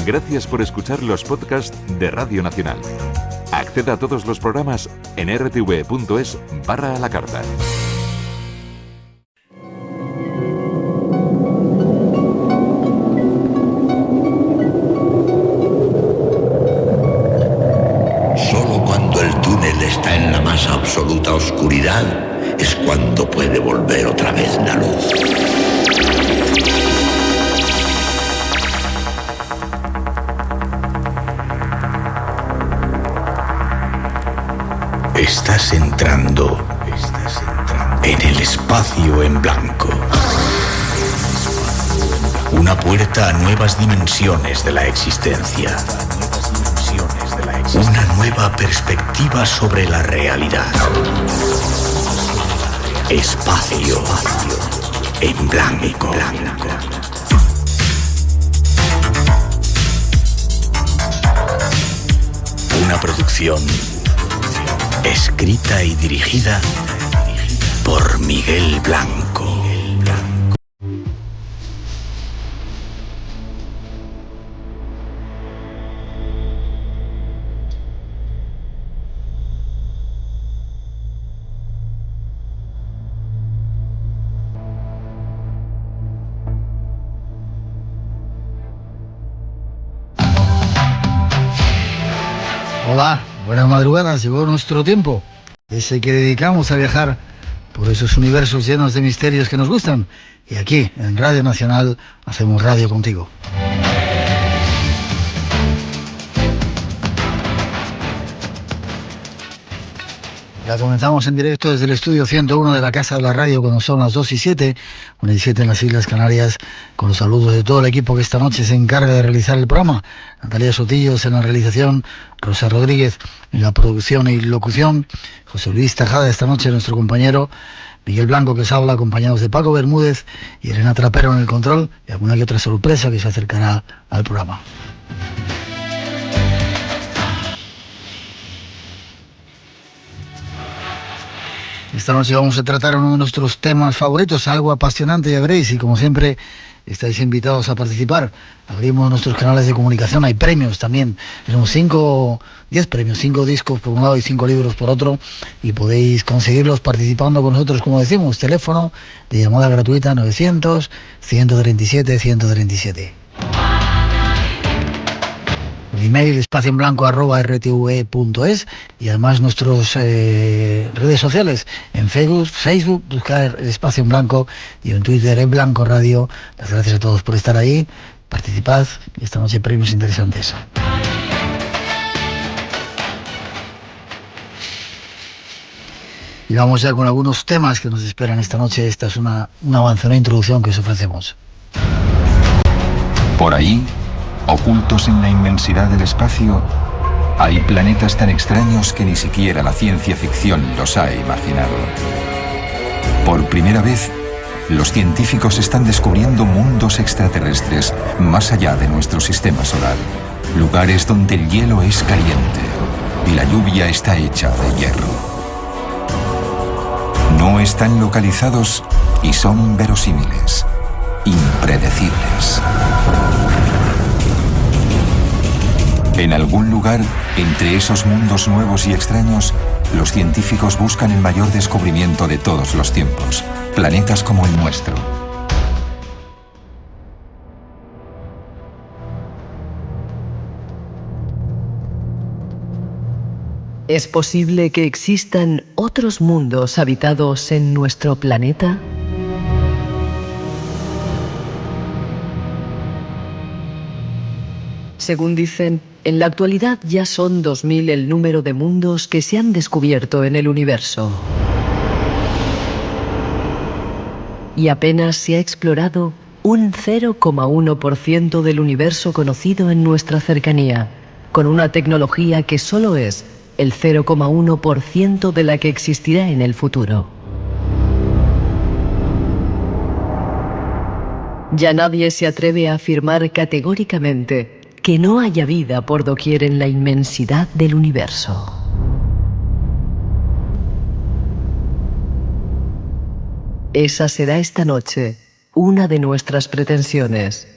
Gracias por escuchar los podcasts de Radio Nacional. Acceda a todos los programas en rtv.es/a la carta. Solo cuando el túnel está en la más absoluta oscuridad es cuando puede volver otra vez la luz. Estás entrando en el espacio en blanco. Una puerta a nuevas dimensiones de la existencia. Una nueva perspectiva sobre la realidad. Espacio en blanco. Una producción escrita y dirigida por Miguel Blanco. Hola, buenas madrugadas, llegó nuestro tiempo, ese que dedicamos a viajar por esos universos llenos de misterios que nos gustan, y aquí, en Radio Nacional, hacemos radio contigo. Ya comenzamos en directo desde el estudio 101 de la Casa de la Radio cuando son las 2:07, 1:07 en las Islas Canarias, con los saludos de todo el equipo que esta noche se encarga de realizar el programa. Natalia Sotillos en la realización, Rosa Rodríguez en la producción y locución, José Luis Tajada esta noche nuestro compañero, Miguel Blanco que os habla, acompañados de Paco Bermúdez y Elena Trapero en el control, y alguna que otra sorpresa que se acercará al programa. Esta noche vamos a tratar uno de nuestros temas favoritos, algo apasionante, ya veréis, y como siempre estáis invitados a participar. Abrimos nuestros canales de comunicación, hay premios también. Tenemos 10 premios, 5 discos por un lado y 5 libros por otro, y podéis conseguirlos participando con nosotros, como decimos, teléfono de llamada gratuita 900-137-137. Email espacioenblanco@rtv.es, y además nuestras redes sociales en Facebook, buscar el Espacio en Blanco, y en Twitter en Blanco Radio. Las gracias a todos por estar ahí, participad, y esta noche premios interesantes. Y vamos ya con algunos temas que nos esperan esta noche. Esta es un avance, una introducción que os ofrecemos. Por ahí, ocultos en la inmensidad del espacio, hay planetas tan extraños que ni siquiera la ciencia ficción los ha imaginado. Por primera vez, los científicos están descubriendo mundos extraterrestres más allá de nuestro sistema solar. Lugares donde el hielo es caliente y la lluvia está hecha de hierro. No están localizados y son inverosímiles, impredecibles. En algún lugar, entre esos mundos nuevos y extraños, los científicos buscan el mayor descubrimiento de todos los tiempos, planetas como el nuestro. ¿Es posible que existan otros mundos habitados en nuestro planeta? Según dicen, en la actualidad ya son 2000 el número de mundos que se han descubierto en el universo. Y apenas se ha explorado un 0,1% del universo conocido en nuestra cercanía, con una tecnología que solo es el 0,1% de la que existirá en el futuro. Ya nadie se atreve a afirmar categóricamente que no haya vida por doquier en la inmensidad del universo. Esa será esta noche una de nuestras pretensiones: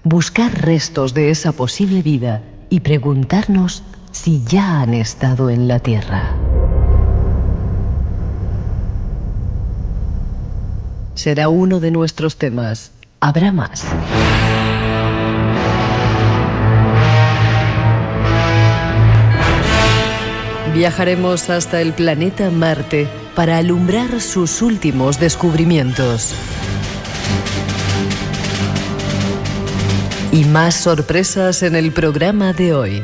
buscar restos de esa posible vida y preguntarnos si ya han estado en la Tierra. Será uno de nuestros temas. Habrá más. Viajaremos hasta el planeta Marte para alumbrar sus últimos descubrimientos. Y más sorpresas en el programa de hoy.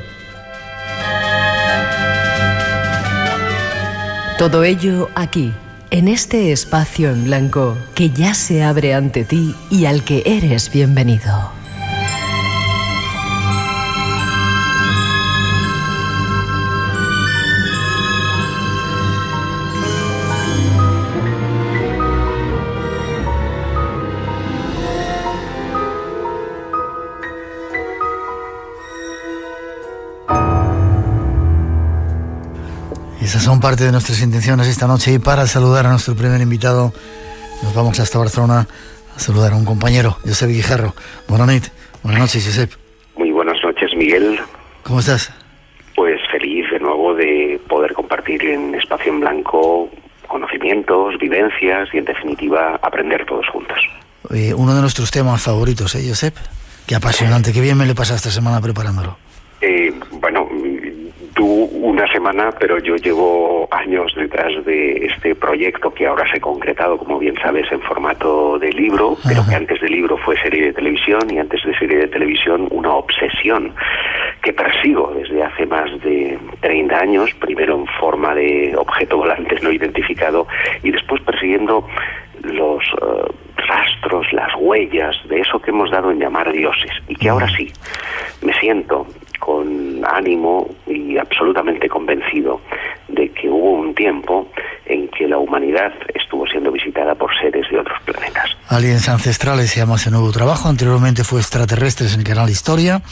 Todo ello aquí, en este espacio en blanco que ya se abre ante ti y al que eres bienvenido. Esas son parte de nuestras intenciones esta noche, y para saludar a nuestro primer invitado nos vamos hasta Barcelona a saludar a un compañero, Josep Guijarro. Buenas noches, Josep. Muy buenas noches, Miguel. ¿Cómo estás? Pues feliz de nuevo de poder compartir en Espacio en Blanco conocimientos, vivencias y en definitiva aprender todos juntos. Uno de nuestros temas favoritos, Josep. Qué apasionante, qué bien me le pasa esta semana preparándolo. Bueno, tú una semana, pero yo llevo años detrás de este proyecto que ahora se ha concretado, como bien sabes, en formato de libro, pero que antes de libro fue serie de televisión, y antes de serie de televisión una obsesión que persigo desde hace más de 30 años, primero en forma de objeto volante no identificado y después persiguiendo los rastros, las huellas de eso que hemos dado en llamar dioses, y que ahora sí me siento con ánimo y absolutamente convencido de que hubo un tiempo en que la humanidad estuvo siendo visitada por seres de otros planetas. Aliens Ancestrales se llama ese nuevo trabajo. Anteriormente fue Extraterrestres en el canal Historia.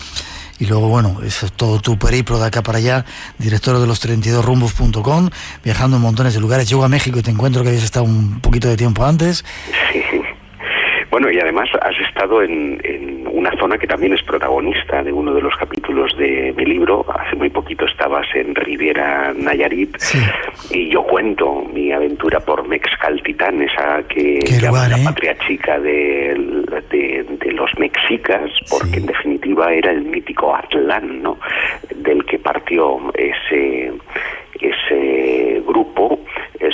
Y luego, bueno, eso es todo tu periplo de acá para allá, director de los 32rumbos.com, viajando en montones de lugares. Llego a México y te encuentro que habías estado un poquito de tiempo antes. Sí. Bueno, y además has estado en una zona que también es protagonista de uno de los capítulos de mi libro. Hace muy poquito estabas en Riviera Nayarit, sí. Y yo cuento mi aventura por Mexcaltitán, esa que llaman la patria chica de los mexicas, porque sí, en definitiva era el mítico Atlán, ¿no?, del que partió ese grupo,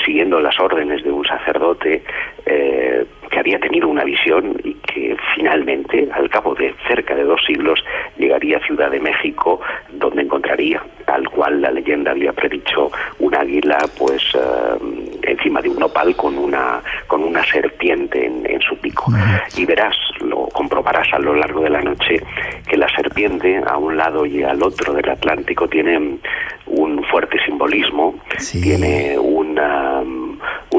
siguiendo las órdenes de un sacerdote que había tenido una visión y que finalmente, al cabo de cerca de 2 siglos, llegaría a Ciudad de México, donde encontraría, tal cual la leyenda había predicho, un águila pues encima de un nopal con una serpiente en su pico. Y verás, lo comprobarás a lo largo de la noche, que la serpiente a un lado y al otro del Atlántico tiene un fuerte simbolismo, sí, tiene un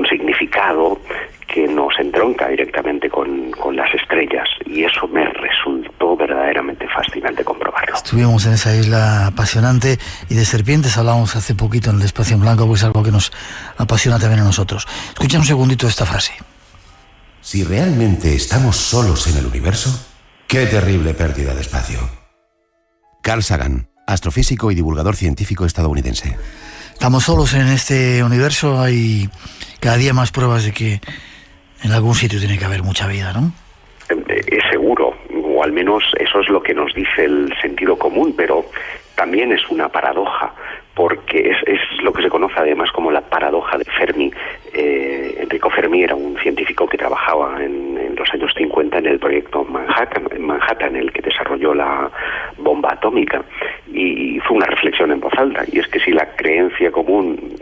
significado que nos entronca directamente con las estrellas, y eso me resultó verdaderamente fascinante comprobarlo. Estuvimos en esa isla apasionante, y de serpientes hablamos hace poquito en el Espacio en Blanco, pues es algo que nos apasiona también a nosotros. Escucha un segundito esta frase. Si realmente estamos solos en el universo, qué terrible pérdida de espacio. Carl Sagan, astrofísico y divulgador científico estadounidense. Estamos solos en este universo, hay cada día más pruebas de que en algún sitio tiene que haber mucha vida, ¿no? Es seguro, o al menos eso es lo que nos dice el sentido común, pero también es una paradoja, porque es lo que se conoce además como la paradoja de Fermi. Enrico Fermi era un científico que trabajaba en los años 50 en el proyecto Manhattan, el que desarrolló la bomba atómica, y fue una reflexión en voz alta, y es que si la creencia común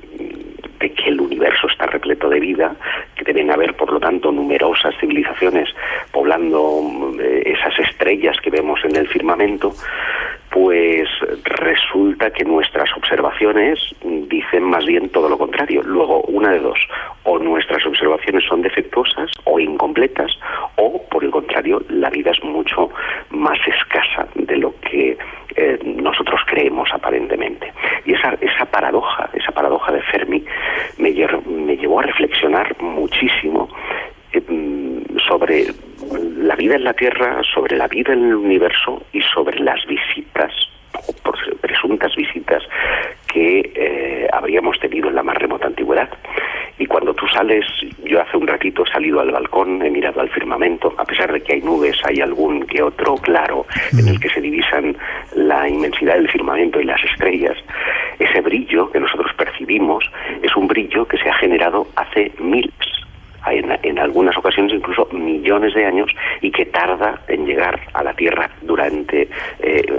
de que el universo está repleto de vida, que deben haber por lo tanto numerosas civilizaciones poblando esas estrellas que vemos en el firmamento, pues resulta que nuestras observaciones dicen más bien todo lo contrario. Luego, una de dos: o nuestras observaciones son defectuosas o incompletas, o por el contrario, la vida es mucho más escasa de lo que nosotros creemos aparentemente. Y esa paradoja de Fermi me llevó a reflexionar muchísimo sobre la vida en la Tierra, sobre sobre la vida en el universo y sobre las visitas, o presuntas visitas, que habríamos tenido en la más remota antigüedad. Y cuando tú sales, yo hace un ratito he salido al balcón, he mirado al firmamento, a pesar de que hay nubes, hay algún que otro claro en el que se divisan la inmensidad del firmamento y las estrellas. Ese brillo que nosotros percibimos es un brillo que se ha generado hace miles, en algunas ocasiones incluso millones de años, y que tarda en llegar a la Tierra durante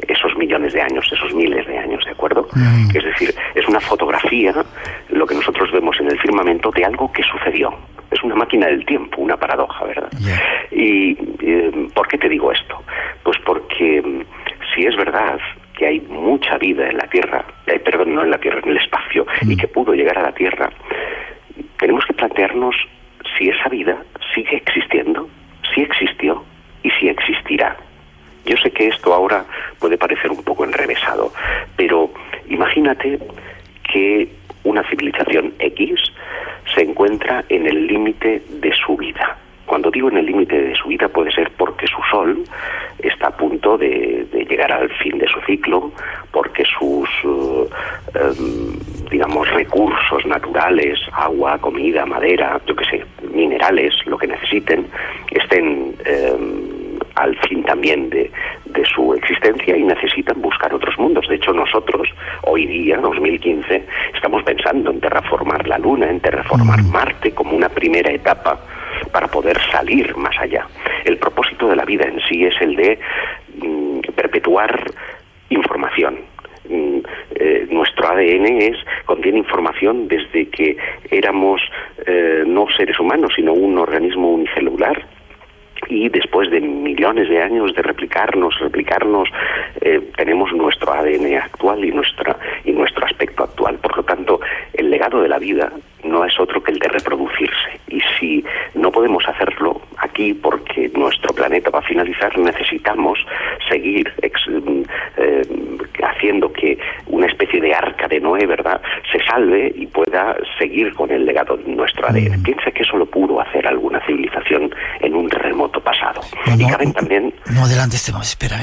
esos millones de años, esos miles de años, ¿de acuerdo? Es decir, es una fotografía, lo que nosotros vemos en el firmamento, de algo que sucedió. Es una máquina del tiempo, una paradoja, ¿verdad? Y ¿por qué te digo esto? Pues porque si es verdad que hay mucha vida en la Tierra, no en la Tierra, en el espacio, y que pudo llegar a la Tierra, tenemos que plantearnos si esa vida sigue existiendo, si existió y si existirá. Yo sé que esto ahora puede parecer un poco enrevesado, pero imagínate que una civilización X se encuentra en el límite de su vida. Cuando digo en el límite de su vida, puede ser porque su Sol está a punto de llegar al fin de su ciclo, porque sus recursos naturales, agua, comida, madera, yo qué sé, minerales, lo que necesiten, estén al fin también de su existencia y necesitan buscar otros mundos. De hecho, nosotros, hoy día, 2015, estamos pensando en terraformar la Luna, en terraformar Marte como una primera etapa para poder salir más allá. El propósito de la vida en sí es el de perpetuar información. Nuestro ADN contiene información desde que éramos no seres humanos, sino un organismo unicelular, y después de millones de años de replicarnos, tenemos nuestro ADN actual y nuestro aspecto actual. Por lo tanto, el legado de la vida no es otro que el de reproducirse. Y si no podemos hacerlo aquí porque nuestro planeta va a finalizar, necesitamos seguir haciendo que una especie de arca de Noé, ¿verdad?, se salve y pueda seguir con el legado de nuestro ADN. Piensa que eso lo pudo hacer alguna civilización en un remoto pasado. Y caben también... No adelantes temas, espera,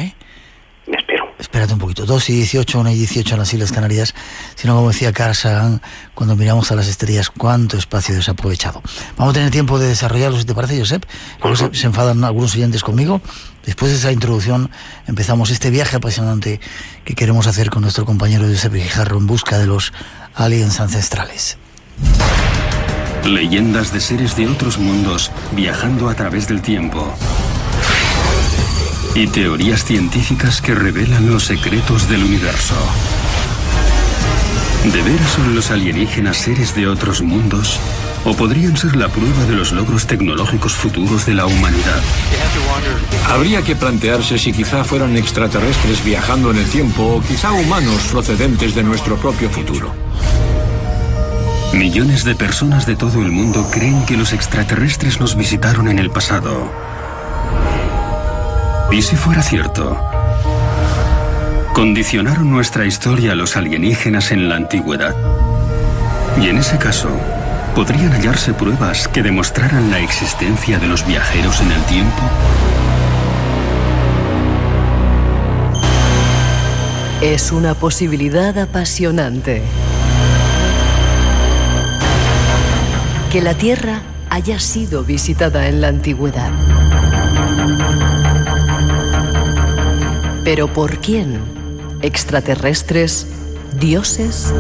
Me espero. Espérate un poquito. 2:18, 1:18 en las Islas Canarias. Sino, como decía Carl Sagan, cuando miramos a las estrellas, cuánto espacio desaprovechado. Vamos a tener tiempo de desarrollarlo, si te parece, Josep. Luego se enfadan algunos oyentes conmigo. Después de esa introducción, empezamos este viaje apasionante que queremos hacer con nuestro compañero Josep Guijarro en busca de los aliens ancestrales. Leyendas de seres de otros mundos viajando a través del tiempo. Y teorías científicas que revelan los secretos del universo. ¿De veras son los alienígenas seres de otros mundos? ¿O podrían ser la prueba de los logros tecnológicos futuros de la humanidad? Habría que plantearse si quizá fueran extraterrestres viajando en el tiempo o quizá humanos procedentes de nuestro propio futuro. Millones de personas de todo el mundo creen que los extraterrestres nos visitaron en el pasado. ¿Y si fuera cierto? ¿Condicionaron nuestra historia los alienígenas en la antigüedad? Y en ese caso, ¿podrían hallarse pruebas que demostraran la existencia de los viajeros en el tiempo? Es una posibilidad apasionante. Que la Tierra haya sido visitada en la antigüedad. ¿Pero por quién? ¿Extraterrestres? ¿Dioses?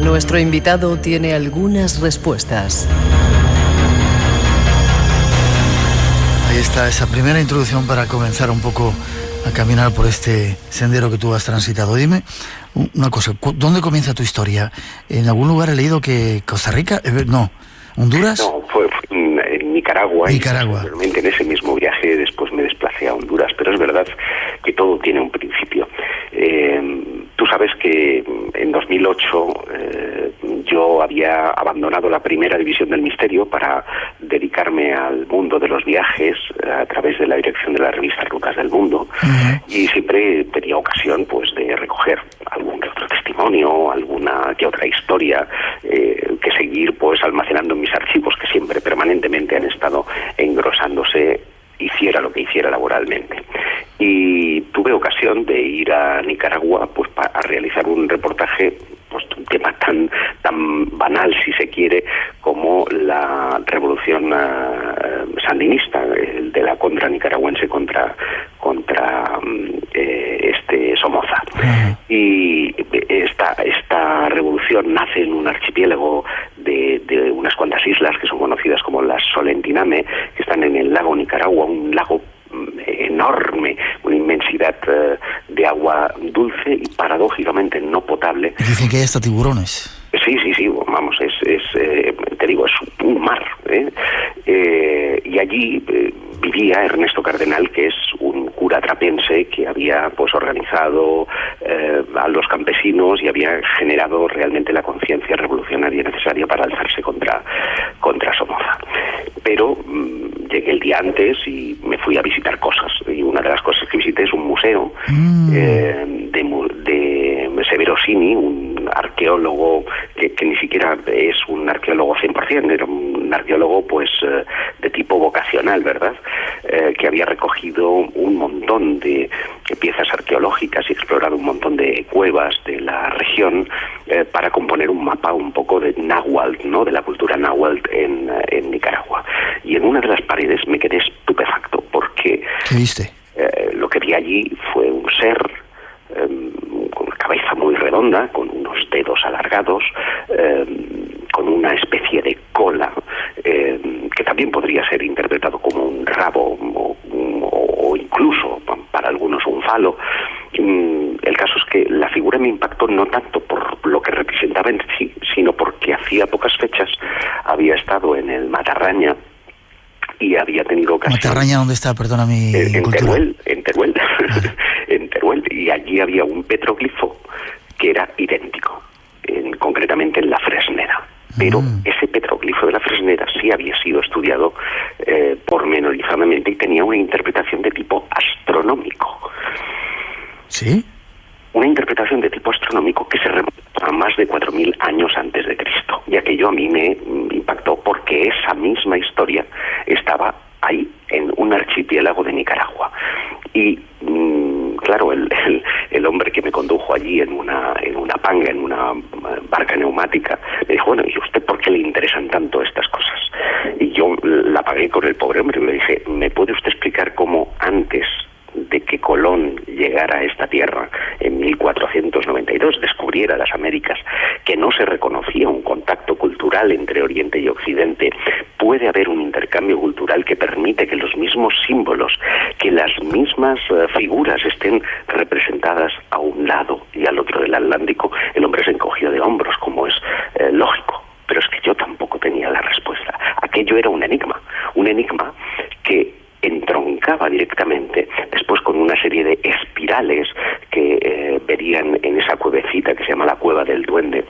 Nuestro invitado tiene algunas respuestas. Ahí está esa primera introducción para comenzar un poco a caminar por este sendero que tú has transitado. Dime una cosa, ¿dónde comienza tu historia? ¿En algún lugar he leído que Costa Rica? No, ¿Honduras? No, fue en Nicaragua. Nicaragua. Y realmente en ese mismo viaje después me desplacé a Honduras, pero es verdad que todo tiene un principio. Tú sabes que en 2008 yo había abandonado la primera división del misterio para dedicarme al mundo de los viajes a través de la dirección de la revista Rutas del Mundo, y siempre tenía ocasión pues de recoger algún que otro testimonio, alguna que otra historia que seguir pues almacenando en mis archivos, que siempre permanentemente han estado engrosando lo que hiciera laboralmente. Y tuve ocasión de ir a Nicaragua pues a realizar un reportaje, pues un tema tan banal, si se quiere, como la revolución sandinista, el de la contra nicaragüense contra Somoza. Y esta revolución nace en un archipiélago de unas cuantas islas que son conocidas como las Solentiname, que están en el lago Nicaragua, un lago enorme, una inmensidad de agua dulce y paradójicamente no potable. Dicen que hay hasta tiburones. Sí, vamos, te digo, es un mar, y allí vivía Ernesto Cardenal, que es un cura trapense que había pues organizado a los campesinos y había generado realmente la conciencia revolucionaria necesaria para alzarse contra Somoza. Pero llegué el día antes y me fui a visitar cosas, y una de las cosas que visité es un museo de Severo Sini, un arqueólogo que ni siquiera es un arqueólogo 100%, era un arqueólogo pues de tipo vocacional, ¿verdad? Que había recogido un montón de piezas arqueológicas y explorado un montón de cuevas de la región para componer un mapa un poco de náhuatl, ¿no? De la cultura náhuatl en Nicaragua. Y en una de las paredes me quedé estupefacto porque ¿qué viste? Lo que vi allí fue un ser con una cabeza muy redonda, con unos dedos alargados, con una especie de cola, que también podría ser interpretado como un rabo o incluso para algunos un falo. El caso es que la figura me impactó no tanto por lo que representaba en sí, sino porque hacía pocas fechas había estado en el Matarraña y había tenido ocasión... ¿Matarraña dónde está? Perdona mi cultura. En Teruel. En Teruel. Y allí había un petroglifo que era idéntico, concretamente en la Fresneda. Pero ese petroglifo de la Fresneda sí había sido estudiado pormenorizadamente y tenía una interpretación de tipo astronómico. ¿Sí? Una interpretación de tipo astronómico que se remonta a más de 4.000 años antes de Cristo. Y aquello a mí me impactó porque esa misma historia estaba ahí, en un archipiélago de Nicaragua. Y claro, el hombre que me condujo allí en una panga, en una barca neumática, me dijo, bueno, ¿y usted por qué le interesan tanto estas cosas? Y yo la pagué con el pobre hombre y le dije, ¿me puede usted explicar cómo antes de que Colón llegara a esta tierra en 1492, descubriera las Américas, que no se reconocía un contacto cultural entre Oriente y Occidente, puede haber un intercambio cultural que permite que los mismos símbolos, que las mismas figuras estén representadas a un lado y al otro del Atlántico? El hombre se encogió de hombros, como es lógico, pero es que yo tampoco tenía la respuesta. Aquello era un enigma que entroncaba directamente después con una serie de espirales que verían en esa cuevecita que se llama la Cueva del Duende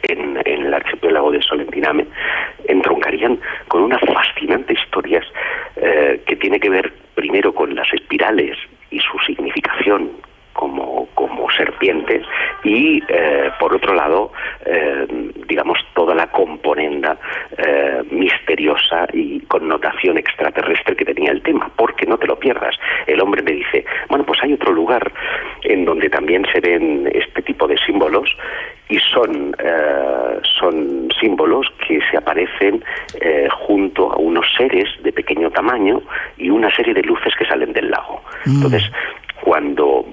en el archipiélago de Solentiname, entroncarían con unas fascinantes historias que tiene que ver primero con las espirales y su significación como serpientes y por otro lado digamos toda la componenda misteriosa y connotación extraterrestre que tenía el tema, porque no te lo pierdas. El hombre me dice, bueno, pues hay otro lugar en donde también se ven este tipo de símbolos y son símbolos que se aparecen junto a unos seres de pequeño tamaño y una serie de luces que salen del lago. Entonces, cuando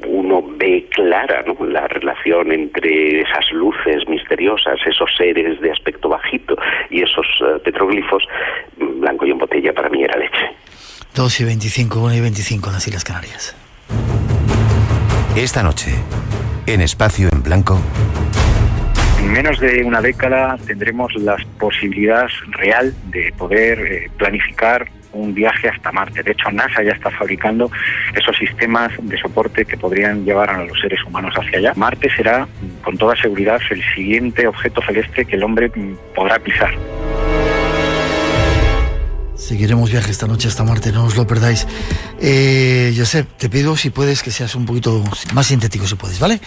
uno ve clara, ¿no?, la relación entre esas luces misteriosas, esos seres de aspecto bajito y esos petroglifos, blanco y en botella para mí era leche. 2:25, 1:25 en las Islas Canarias. Esta noche, en Espacio en Blanco... En menos de una década tendremos la posibilidad real de poder planificar un viaje hasta Marte. De hecho, NASA ya está fabricando esos sistemas de soporte que podrían llevar a los seres humanos hacia allá. Marte será, con toda seguridad, el siguiente objeto celeste que el hombre podrá pisar. Seguiremos viaje esta noche hasta Marte, no os lo perdáis. Josep, te pido si puedes que seas un poquito más sintético, si puedes, ¿vale?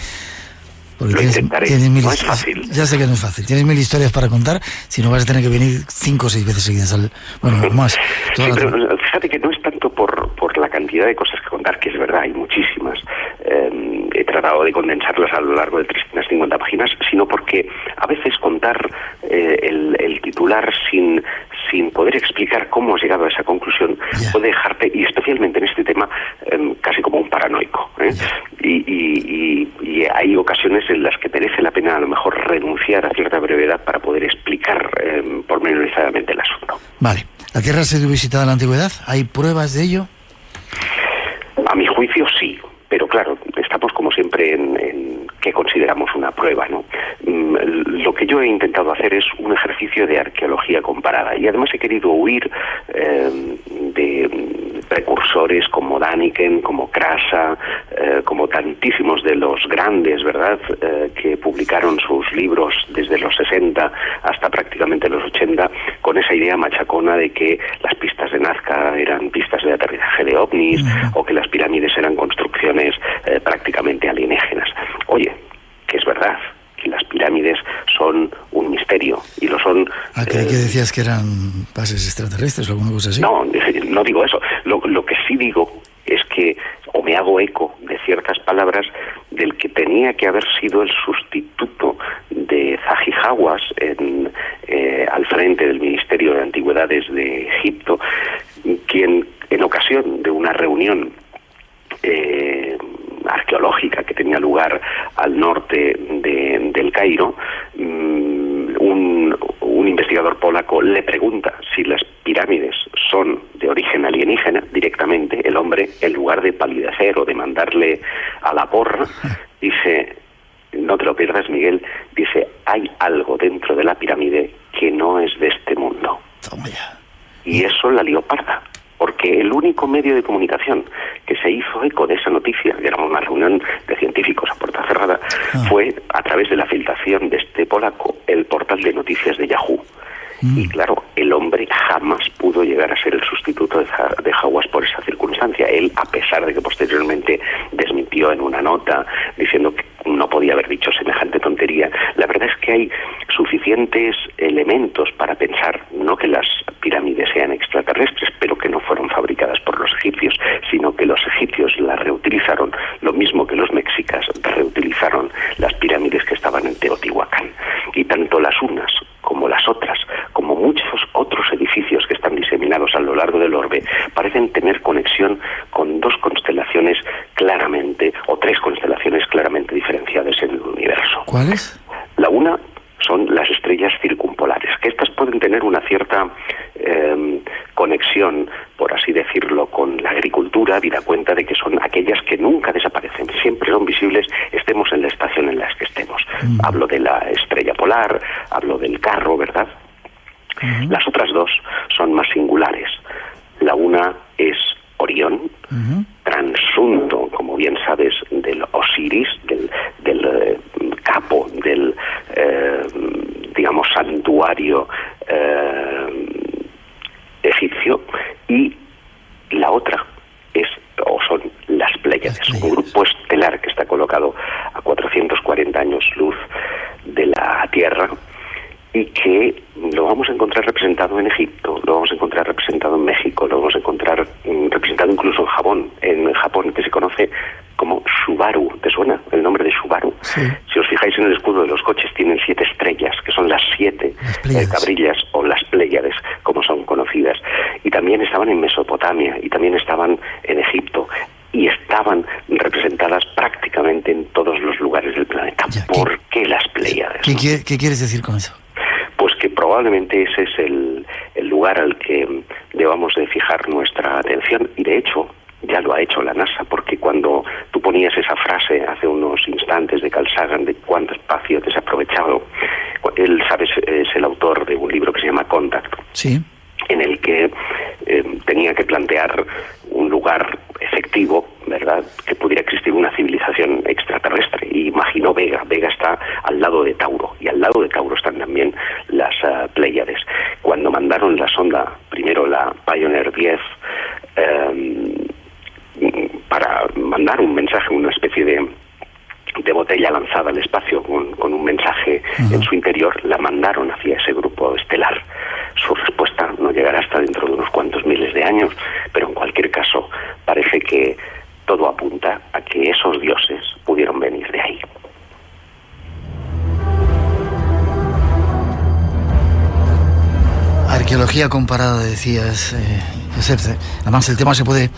Porque Lo intentaré. tienes No es fácil. Ya sé que no es fácil. Tienes 1000 historias para contar, si no vas a tener que venir 5 o 6 veces seguidas bueno, más. Sí, pero fíjate que no es tanto por la cantidad de cosas que contar, que es verdad, hay muchísimas. He tratado de condensarlas a lo largo de 350 páginas, sino porque a veces contar el titular sin poder explicar cómo has llegado a esa conclusión puede dejarte, y especialmente en este tema, casi como un paranoico. Y hay ocasiones en las que merece la pena a lo mejor renunciar a cierta brevedad para poder explicar pormenorizadamente el asunto. Vale. ¿La Tierra ha sido visitada en la antigüedad? ¿Hay pruebas de ello? A mi juicio sí, pero claro, estamos como siempre en qué consideramos una prueba, ¿no? Lo que yo he intentado hacer es un ejercicio de arqueología comparada, y además he querido huir de precursores como Däniken, como Krasa, como tantísimos de los grandes, ¿verdad?, que publicaron sus libros desde los 60 hasta prácticamente los 80, con esa idea machacona de que las pistas de Nazca eran pistas de aterrizaje de ovnis, o que las pirámides eran construcciones prácticamente alienígenas. Oye, que es verdad, que las pirámides son un misterio, y lo son... Creí que decías que eran bases extraterrestres o alguna cosa así. No digo eso. Lo que sí digo es que, o me hago eco de ciertas palabras del que tenía que haber sido el sustituto de Zahi Hawass al frente del Ministerio de Antigüedades de Egipto, quien en ocasión de una reunión arqueológica que tenía lugar al norte del Cairo, un investigador polaco le pregunta si las pirámides son de origen alienígena directamente. El hombre, en lugar de palidecer o de mandarle a la porra, dice: no te lo pierdas, Miguel, dice: hay algo dentro de la pirámide que no es de este mundo. Toma ya. Y eso la lió parda, porque el único medio de comunicación que se hizo eco de esa noticia, que era una reunión de científicos a puerta cerrada, fue a través de la filtración de este polaco, el portal de noticias de Yahoo. Y claro, el hombre jamás pudo llegar a ser el sustituto de Hawass por esa circunstancia. Él, a pesar de que posteriormente desmintió en una nota diciendo que no podía haber dicho semejante tontería, la verdad es que hay suficientes elementos para pensar, no que las pirámides sean extraterrestres, pero que no fueron fabricadas por los egipcios, sino que los egipcios las reutilizaron, lo mismo que los mexicas reutilizaron las pirámides que estaban en Teotihuacán. Y tanto las unas como las otras, como muchos otros edificios que están diseminados a lo largo del orbe, parecen tener conexión con dos constelaciones claramente, o tres constelaciones claramente diferenciadas en el universo. ¿Cuáles? La una son las estrellas circumpolares, que estas pueden tener una cierta conexión, por así decirlo, con la agricultura, habida cuenta de que son aquellas que nunca desaparecen, siempre son visibles, estemos en la estación en la que estemos. Hablo de la estrella polar, hablo del Carro, ¿verdad? Las otras dos son más singulares. La una es Orión, transunto, como bien sabes, del Osiris, del capo, del digamos santuario egipcio, y la otra son las Pléyades, un grupo estelar que está colocado a 440 años luz de la Tierra, y que lo vamos a encontrar representado en Egipto, lo vamos a encontrar representado en México, lo vamos a encontrar representado incluso en Japón, que se conoce como Subaru. ¿Te suena el nombre de Subaru? Sí. Si os fijáis en el escudo de los coches, tienen 7 estrellas, que son las 7 cabrillas, o las Pléyades, como son conocidas. Y también estaban en Mesopotamia, y también estaban en Egipto, y estaban representadas prácticamente en todos los lugares del planeta. ¿Por qué las Pléyades? ¿Qué quieres decir con eso? Pues que probablemente ese es el lugar al que debamos de fijar nuestra atención, y de hecho ya lo ha hecho la NASA, porque cuando tú ponías esa frase hace unos instantes de Carl Sagan de cuánto espacio desaprovechado, él, sabes, es el autor de un libro que se llama Contact, sí, en el que tenía que plantear un lugar efectivo, ¿verdad?, que pudiera existir una civilización extraterrestre, y imaginó Vega. Vega está al lado de Tauro, y al lado de Tauro están también las Pléyades. Cuando mandaron la sonda, primero la Pioneer 10, para mandar un mensaje, una especie de de botella lanzada al espacio con un mensaje en su interior, la mandaron hacia ese grupo estelar. Su respuesta no llegará hasta dentro de unos cuantos miles de años, pero en cualquier caso parece que todo apunta a que esos dioses pudieron venir de ahí. Arqueología comparada, decías, Josep. Además, el tema se puede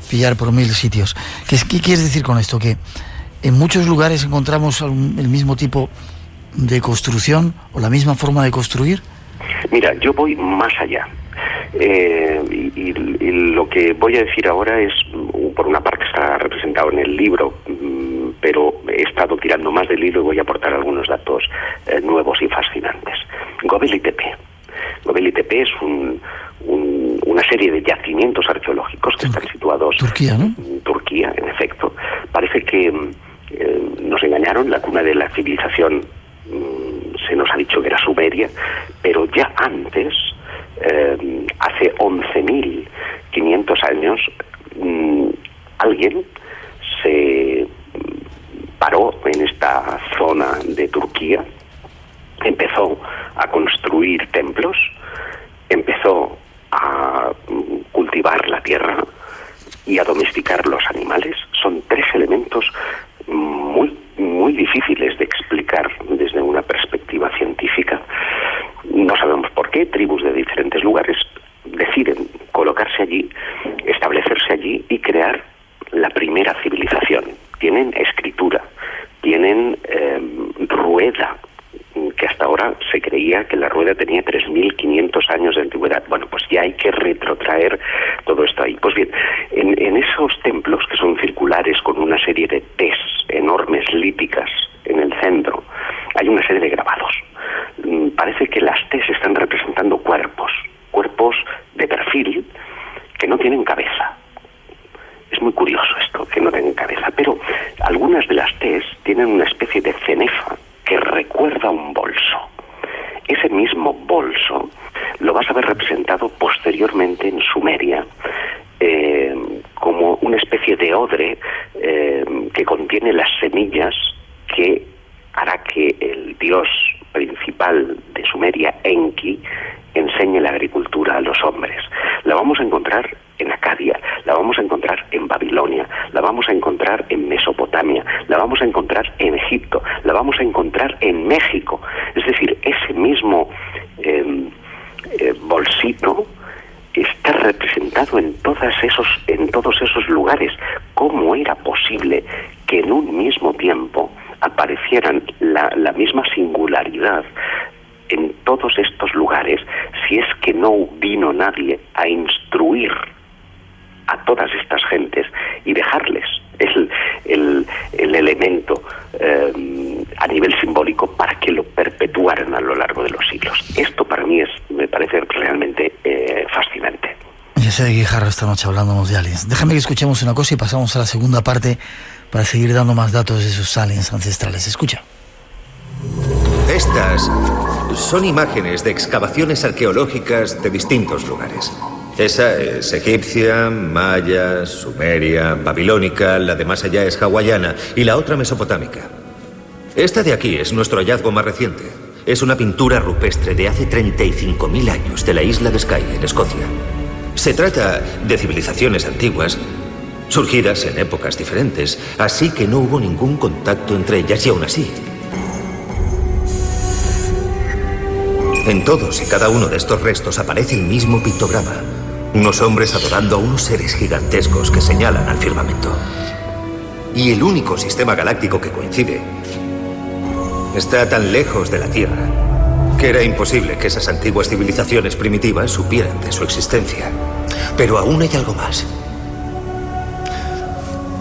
pillar por 1000 sitios. ¿Qué quieres decir con esto? ¿Que en muchos lugares encontramos el mismo tipo de construcción o la misma forma de construir? Mira, yo voy más allá. Y lo que voy a decir ahora es, por una parte está representado en el libro, pero he estado tirando más del hilo y voy a aportar algunos datos nuevos y fascinantes. Göbekli Tepe. Göbekli Tepe es una serie de yacimientos arqueológicos que están situados Turquía, ¿no? En Turquía, en efecto. Parece que nos engañaron, la cuna de la civilización se nos ha dicho que era Sumeria, pero ya antes, hace 11.500 años, alguien se paró en esta zona de Turquía, empezó a construir templos, empezó a cultivar la tierra y a domesticar los animales. Son 3 elementos muy difíciles de explicar desde una perspectiva científica. No sabemos por qué tribus de diferentes lugares deciden colocarse allí, establecerse allí y crear la primera civilización. Tienen escritura, tienen rueda, que hasta ahora se creía que la rueda tenía 3.500 años de antigüedad. Bueno, pues ya hay que retrotraer todo esto ahí. Pues bien, en esos templos, que son circulares con una serie de Ts enormes, líticas, en el centro, hay una serie de grabados. Parece que las Ts están representando cuerpos de perfil que no tienen cabeza. Es muy curioso esto, que no tienen cabeza, pero algunas de las Ts tienen una especie de cenefa que recuerda un bolso. Ese mismo bolso lo vas a ver representado posteriormente en Sumeria como una especie de odre que contiene las semillas que hará que el dios principal de Sumeria, Enki, enseñe la agricultura a los hombres. La vamos a encontrar en Acadia, la vamos a encontrar en Babilonia, la vamos a encontrar en Mesopotamia, la vamos a encontrar en Egipto, la vamos a encontrar en México. Es decir, ese mismo bolsito está representado en todos esos lugares. ¿Cómo era posible que en un mismo tiempo aparecieran la misma singularidad en todos estos lugares, si es que no vino nadie a instruir a todas estas gentes y dejarles el elemento a nivel simbólico para que lo perpetuaran a lo largo de los siglos? Esto para mí me parece realmente fascinante. Ya sé, Guijarro, esta noche hablándonos de aliens. Déjame que escuchemos una cosa y pasamos a la segunda parte para seguir dando más datos de esos aliens ancestrales. Escucha. Estas son imágenes de excavaciones arqueológicas de distintos lugares. Esa es egipcia, maya, sumeria, babilónica, la de más allá es hawaiana y la otra mesopotámica. Esta de aquí es nuestro hallazgo más reciente. Es una pintura rupestre de hace 35.000 años de la isla de Skye, en Escocia. Se trata de civilizaciones antiguas, surgidas en épocas diferentes, así que no hubo ningún contacto entre ellas y aún así. En todos y cada uno de estos restos aparece el mismo pictograma. Unos hombres adorando a unos seres gigantescos que señalan al firmamento. Y el único sistema galáctico que coincide está tan lejos de la Tierra que era imposible que esas antiguas civilizaciones primitivas supieran de su existencia. Pero aún hay algo más.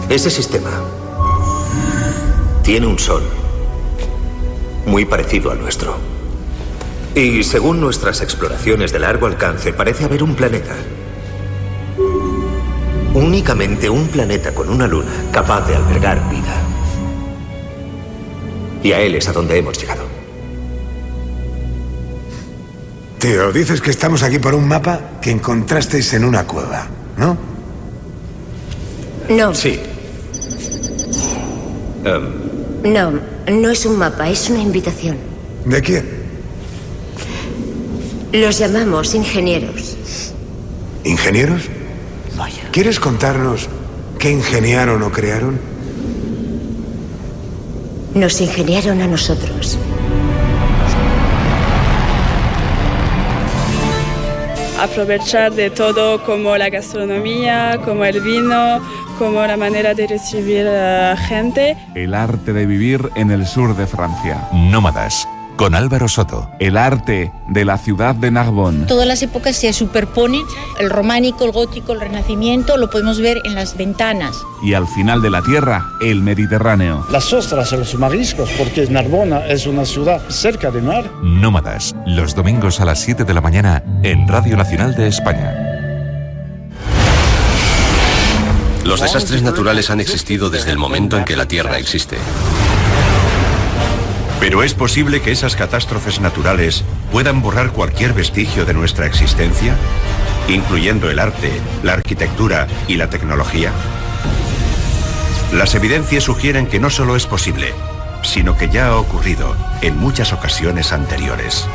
Ese sistema tiene un sol muy parecido al nuestro. Y según nuestras exploraciones de largo alcance, parece haber un planeta. Únicamente un planeta con una luna capaz de albergar vida. Y a él es a donde hemos llegado. Tío, dices que estamos aquí por un mapa que encontrasteis en una cueva, ¿no? No. Sí. No, no es un mapa, es una invitación. ¿De quién? Los llamamos ingenieros. ¿Ingenieros? Vaya. ¿Quieres contarnos qué ingeniaron o crearon? Nos ingeniaron a nosotros. Aprovechar de todo, como la gastronomía, como el vino, como la manera de recibir a gente. El arte de vivir en el sur de Francia. Nómadas, con Álvaro Soto. El arte de la ciudad de Narbonne. Todas las épocas se superponen, el románico, el gótico, el renacimiento, lo podemos ver en las ventanas. Y al final de la tierra, el Mediterráneo. Las ostras, los mariscos, porque Narbona es una ciudad cerca del mar. Nómadas, los domingos a las 7 de la mañana en Radio Nacional de España. Los desastres naturales han existido desde el momento en que la Tierra existe. Pero ¿es posible que esas catástrofes naturales puedan borrar cualquier vestigio de nuestra existencia, incluyendo el arte, la arquitectura y la tecnología? Las evidencias sugieren que no solo es posible, sino que ya ha ocurrido en muchas ocasiones anteriores.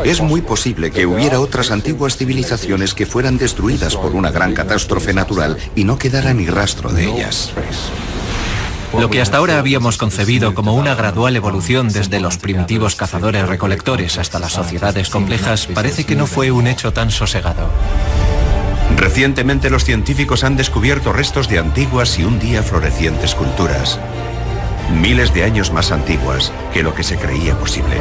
Es muy posible que hubiera otras antiguas civilizaciones que fueran destruidas por una gran catástrofe natural y no quedara ni rastro de ellas. Lo que hasta ahora habíamos concebido como una gradual evolución desde los primitivos cazadores-recolectores hasta las sociedades complejas parece que no fue un hecho tan sosegado. Recientemente los científicos han descubierto restos de antiguas y un día florecientes culturas, miles de años más antiguas que lo que se creía posible.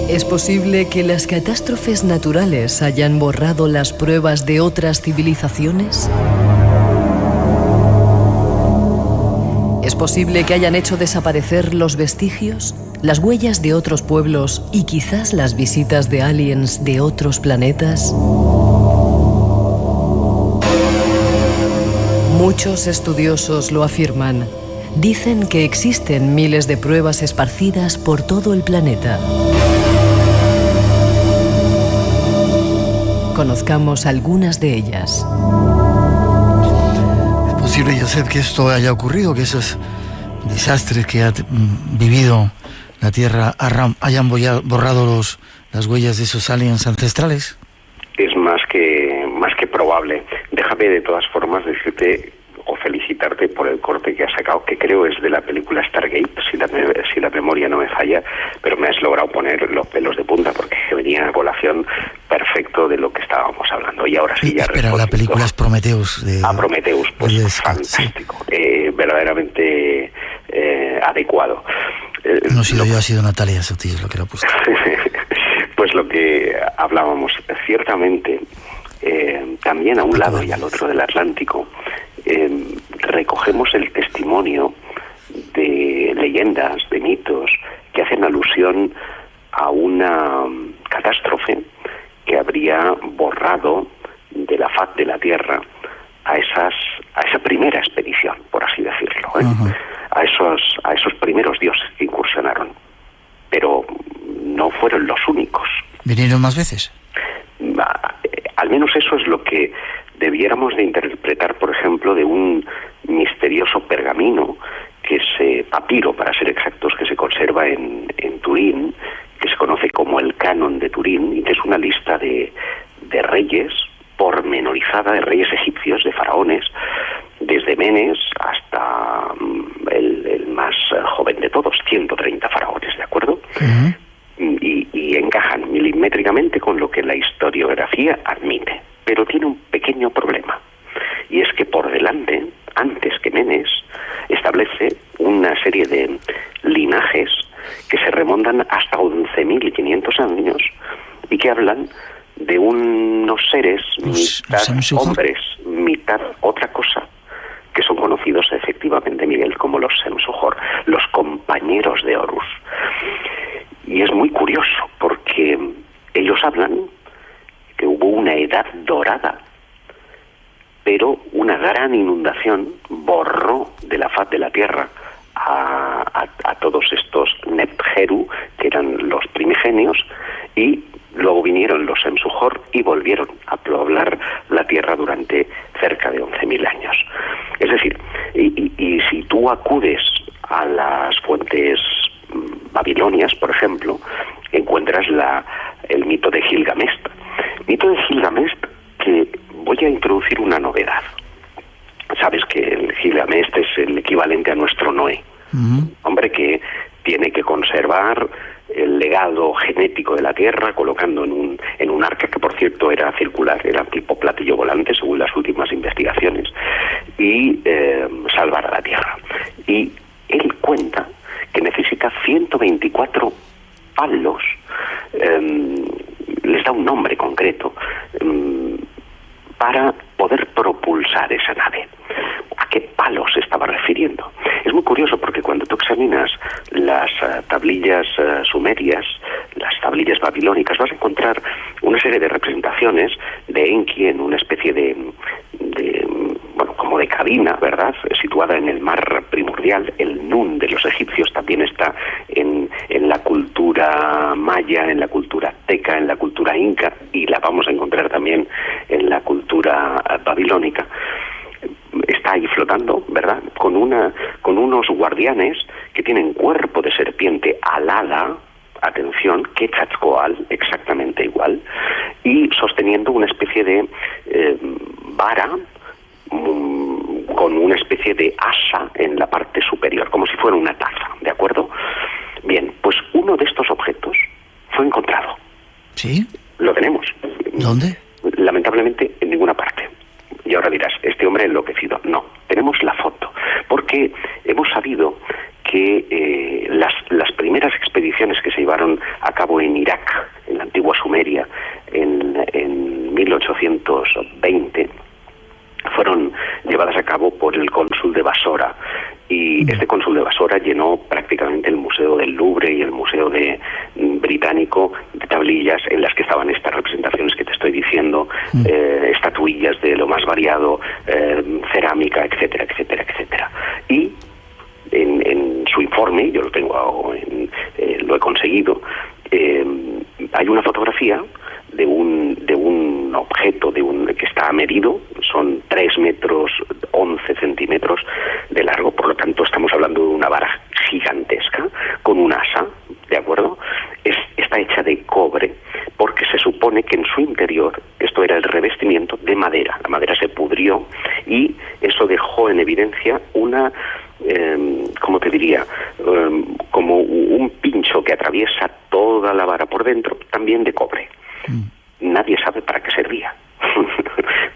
¿Es posible que las catástrofes naturales hayan borrado las pruebas de otras civilizaciones? ¿Es posible que hayan hecho desaparecer los vestigios, las huellas de otros pueblos y quizás las visitas de aliens de otros planetas? Muchos estudiosos lo afirman. Dicen que existen miles de pruebas esparcidas por todo el planeta. Conozcamos algunas de ellas. ¿Es posible, Josep, que esto haya ocurrido, que esos desastres que ha vivido la Tierra hayan borrado las huellas de esos aliens ancestrales? Es más que probable. Déjame de todas formas decirte o felicitarte por el corte que has sacado, que creo es de la película Stargate, si la memoria no me falla, pero me has logrado poner los pelos de punta porque venía a colación perfecto de lo que estábamos hablando. Y ahora sí ya... Pero la película es Prometheus. Prometheus, pues fantástico. Verdaderamente adecuado. No he sido yo, ha sido Natalia Sotillo lo que lo ha puesto. Pues lo que hablábamos, ciertamente, también a un lado y al otro del Atlántico, recogemos el testimonio de leyendas, de mitos, que hacen alusión a una catástrofe que habría borrado de la faz de la Tierra a esa primera expedición, por así decirlo, a esos primeros dioses que incursionaron. Pero no fueron los únicos. ¿Vinieron más veces? Al menos eso es lo que debiéramos de interpretar, por ejemplo, de un misterioso pergamino, papiro para ser exactos, que se conserva en Turín, que se conoce como el Canon de Turín, y que es una lista de reyes pormenorizada, de reyes egipcios, de faraones, desde Menes hasta el más joven de todos, 130 faraones, ¿de acuerdo? Y encajan milimétricamente con lo que la historiografía admite. Pero tiene un pequeño problema, y es que por delante, antes que Menes, establece una serie de linajes que se remontan hasta 11.500 años y que hablan de unos seres, mitad hombres, mitad otra cosa, que son conocidos efectivamente, Miguel, como los Semsuhor, los compañeros de Horus. Y es muy curioso porque ellos hablan que hubo una edad dorada, pero una gran inundación borró de la faz de la Tierra a todos estos Nepheru, que eran los primigenios, primigenios, y luego vinieron los Emsuhor y volvieron a poblar la Tierra durante cerca de 11.000 años. Es decir, y si tú acudes a las fuentes babilonias, por ejemplo, encuentras el mito de Gilgamesh. Mito de Gilgamesh, que voy a introducir una novedad. Sabes que el Gilgamesh es el equivalente a nuestro Noé. Hombre que tiene que conservar el legado genético de la Tierra, colocando en un arca que, por cierto, era circular, era tipo platillo volante, según las últimas investigaciones, y salvar a la Tierra. Y él cuenta que necesita 124 palos, les da un nombre concreto, para poder propulsar esa nave. ¿A qué palos se estaba refiriendo? Es muy curioso porque cuando tú examinas las tablillas sumerias, las tablillas babilónicas, vas a encontrar una serie de representaciones de Enki en una especie de como de cabina, ¿verdad?, situada en el mar primordial. El Nun de los egipcios también está en la cultura maya, en la cultura azteca, en la cultura inca, y la vamos a encontrar también en la cultura babilónica. Está ahí flotando, ¿verdad?, con unos guardianes que tienen cuerpo de serpiente alada, atención, Quetzalcóatl, exactamente igual, y sosteniendo una especie de vara con una especie de asa en la parte superior, como si fuera una taza, ¿de acuerdo? Bien, pues uno de estos objetos fue encontrado. ¿Sí? Lo tenemos. ¿Dónde? Lamentablemente en ninguna parte. Y ahora dirás, este hombre enloquecido. No, tenemos la foto, porque hemos sabido que las primeras expediciones que se llevaron a cabo en Irak, en la antigua Sumeria, en 1820, fueron llevadas a cabo por el cónsul de Basora, y este cónsul de Basora llenó prácticamente el Museo del Louvre y el Museo británico de tablillas en las que estaban estas representaciones que te estoy diciendo, estatuillas de lo más variado, cerámica, etcétera, etcétera, etcétera. Y en su informe, yo lo tengo, lo he conseguido, hay una fotografía de un objeto que está medido, son 3 metros 11 centímetros de largo, por lo tanto estamos hablando de una vara gigantesca con un asa, ¿de acuerdo? Está hecha de cobre, porque se supone que en su interior esto era el revestimiento de madera. La madera se pudrió y eso dejó en evidencia una, ¿cómo te diría? Como un pincho que atraviesa toda la vara por dentro, también de cobre. Nadie sabe para qué servía,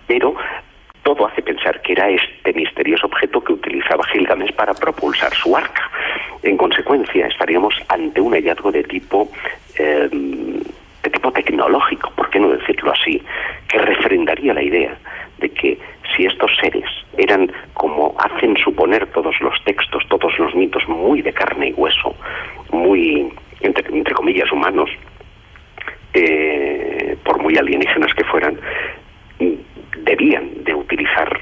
pero todo hace pensar que era este misterioso objeto que utilizaba Gilgamesh para propulsar su arca. En consecuencia, estaríamos ante un hallazgo de tipo tecnológico, ¿por qué no decirlo así?, que refrendaría la idea de que si estos seres eran, como hacen suponer todos los textos, todos los mitos, muy de carne y hueso, muy, entre comillas, humanos, por muy alienígenas que fueran, debían de utilizar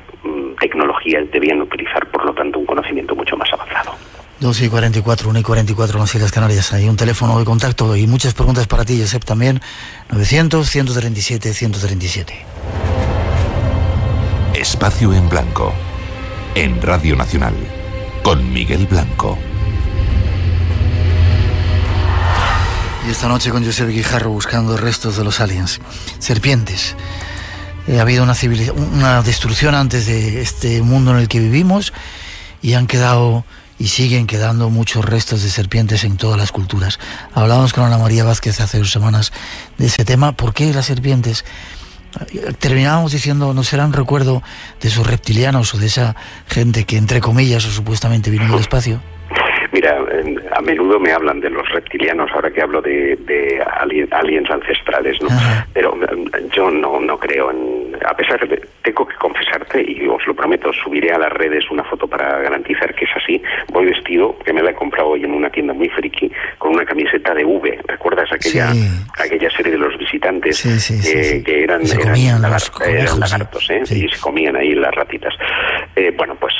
tecnología, debían utilizar, por lo tanto, un conocimiento mucho más avanzado. 12:44, 1:44 en las Islas Canarias. Hay un teléfono de contacto y muchas preguntas para ti, Josep, también. 900-137-137. Espacio en Blanco, en Radio Nacional, con Miguel Blanco. Y esta noche con Josep Guijarro buscando restos de los aliens. Serpientes. Ha habido una destrucción antes de este mundo en el que vivimos y han quedado y siguen quedando muchos restos de serpientes en todas las culturas. Hablábamos con Ana María Vázquez hace 2 semanas de ese tema. ¿Por qué las serpientes? Terminábamos diciendo, ¿no será un recuerdo de esos reptilianos o de esa gente que, entre comillas, o supuestamente vino del espacio? Mira, a menudo me hablan de los reptilianos, ahora que hablo de aliens ancestrales, ¿no? Ajá. Pero yo no creo a pesar de, tengo que confesarte, y os lo prometo, subiré a las redes una foto para garantizar que es así. Voy vestido, que me la he comprado hoy en una tienda muy friki, con una camiseta de V. ¿Recuerdas aquella serie de los visitantes que eran lagartos, y se comían ahí las ratitas? Bueno, pues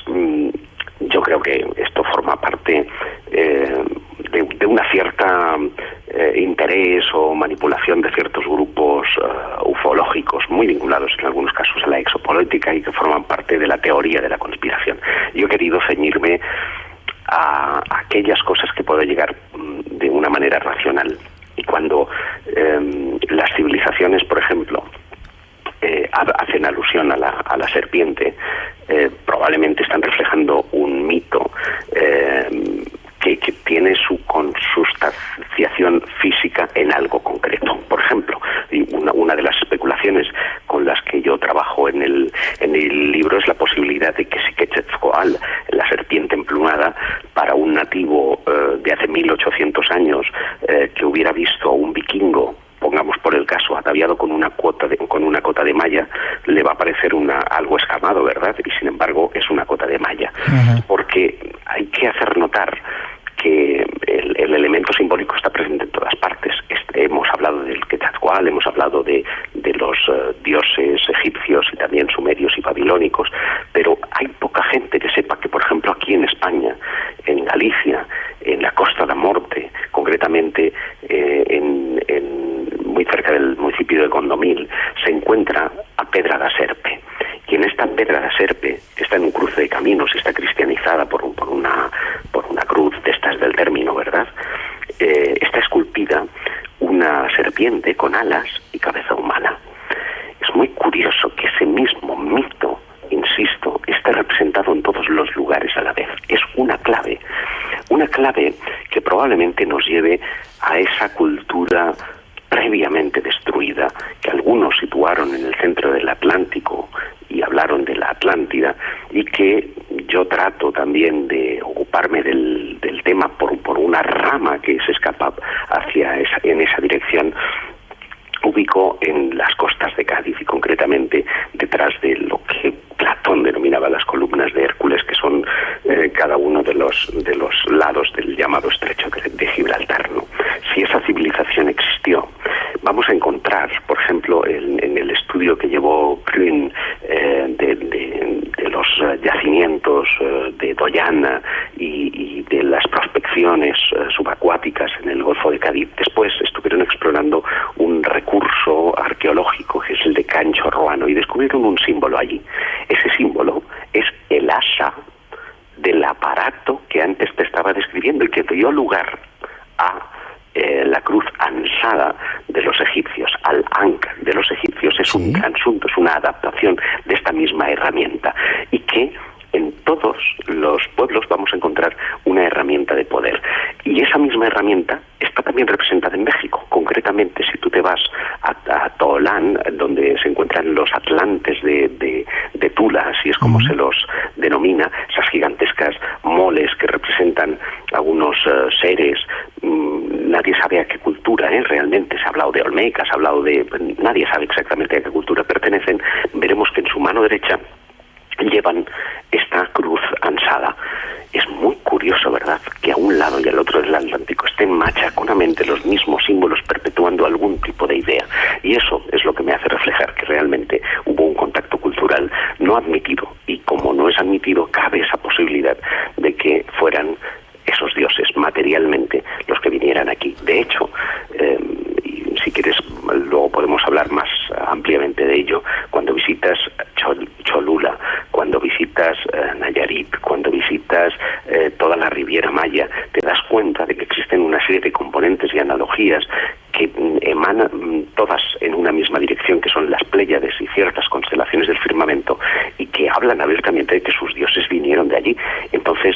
yo creo que esto forma parte de una cierta interés o manipulación de ciertos grupos ufológicos, muy vinculados en algunos casos a la exopolítica y que forman parte de la teoría de la conspiración. Yo he querido ceñirme a aquellas cosas que puedo llegar de una manera racional. Y cuando las civilizaciones, por ejemplo, hacen alusión a la serpiente, probablemente están reflejando un mito que tiene su consustanciación física en algo concreto. Por ejemplo, una de las especulaciones con las que yo trabajo en el libro es la posibilidad de que Quetzalcóatl, la serpiente emplumada, para un nativo de hace 1800 años que hubiera visto a un vikingo, pongamos por el caso, ataviado con una cota de malla, le va a parecer algo escamado, ¿verdad? Y sin embargo es una cota de malla. Porque hay que hacer notar que el elemento simbólico está presente en todas partes. Hemos hablado del Quetzalcóatl, hemos hablado de los dioses egipcios y también sumerios y babilónicos, pero hay poca gente que sepa que, por ejemplo, aquí en España, en Galicia, en la Costa da Morte, concretamente muy cerca del municipio de Gondomil, se encuentra a Pedra da Serpe. Y en esta Pedra da Serpe, que está en un cruce de caminos y está cristianizada por una cruz de estas del término, ¿verdad? Está esculpida una serpiente con alas y cabeza humana. Es muy curioso que ese mismo mito, insisto, esté representado en todos los lugares a la vez. Es una clave que probablemente nos lleve a esa cultura previamente destruida, que algunos situaron en el centro del Atlántico y hablaron de la Atlántida, y que yo trato también de ocuparme del tema por una rama que se escapa en esa dirección. Ubico en las costas de Cádiz y concretamente detrás de lo que Platón denominaba las columnas de Hércules, que son cada uno de los lados del llamado estrecho de Gibraltar, ¿no? Si esa civilización existió, vamos a encontrar, por ejemplo, en el estudio que llevó Grün de los yacimientos de Doñana y de las prospecciones subacuáticas en el Golfo de Cádiz. Después estuvieron explorando un recurso arqueológico que es el de Cancho Roano y descubrieron un símbolo allí. Ese símbolo es el asa del aparato que antes te estaba describiendo y que dio lugar a la cruz ansada de los egipcios, al Ankh de los egipcios. Es un asunto, es una adaptación de esta misma herramienta, y que en todos los pueblos vamos a encontrar una herramienta de poder. Y esa misma herramienta está también representada en México. Concretamente, si tú te vas a Toolán, donde se encuentran los atlantes de Tula, así es como se los denomina, esas gigantescas moles que representan algunos seres, nadie sabe a qué cultura, realmente se ha hablado de olmecas, se ha hablado nadie sabe exactamente a qué cultura pertenecen. Veremos que en su mano derecha llevan esta cruz ansada. Es muy curioso, ¿verdad?, que a un lado y al otro del Atlántico estén machaconamente los mismos símbolos perpetuando algún tipo de idea. Y eso es lo que me hace reflejar que realmente hubo un contacto cultural no admitido. Y como no es admitido, cabe esa posibilidad de que fueran esos dioses materialmente los que vinieran aquí. De hecho, y si quieres luego podemos hablar más ampliamente de ello, cuando visitas Cholula, cuando visitas Nayarit, cuando visitas toda la Riviera Maya, te das cuenta de que existen una serie de componentes y analogías que emanan todas en una misma dirección, que son las Pléyades y ciertas constelaciones del firmamento, y que hablan abiertamente de que sus dioses vinieron de allí. Entonces,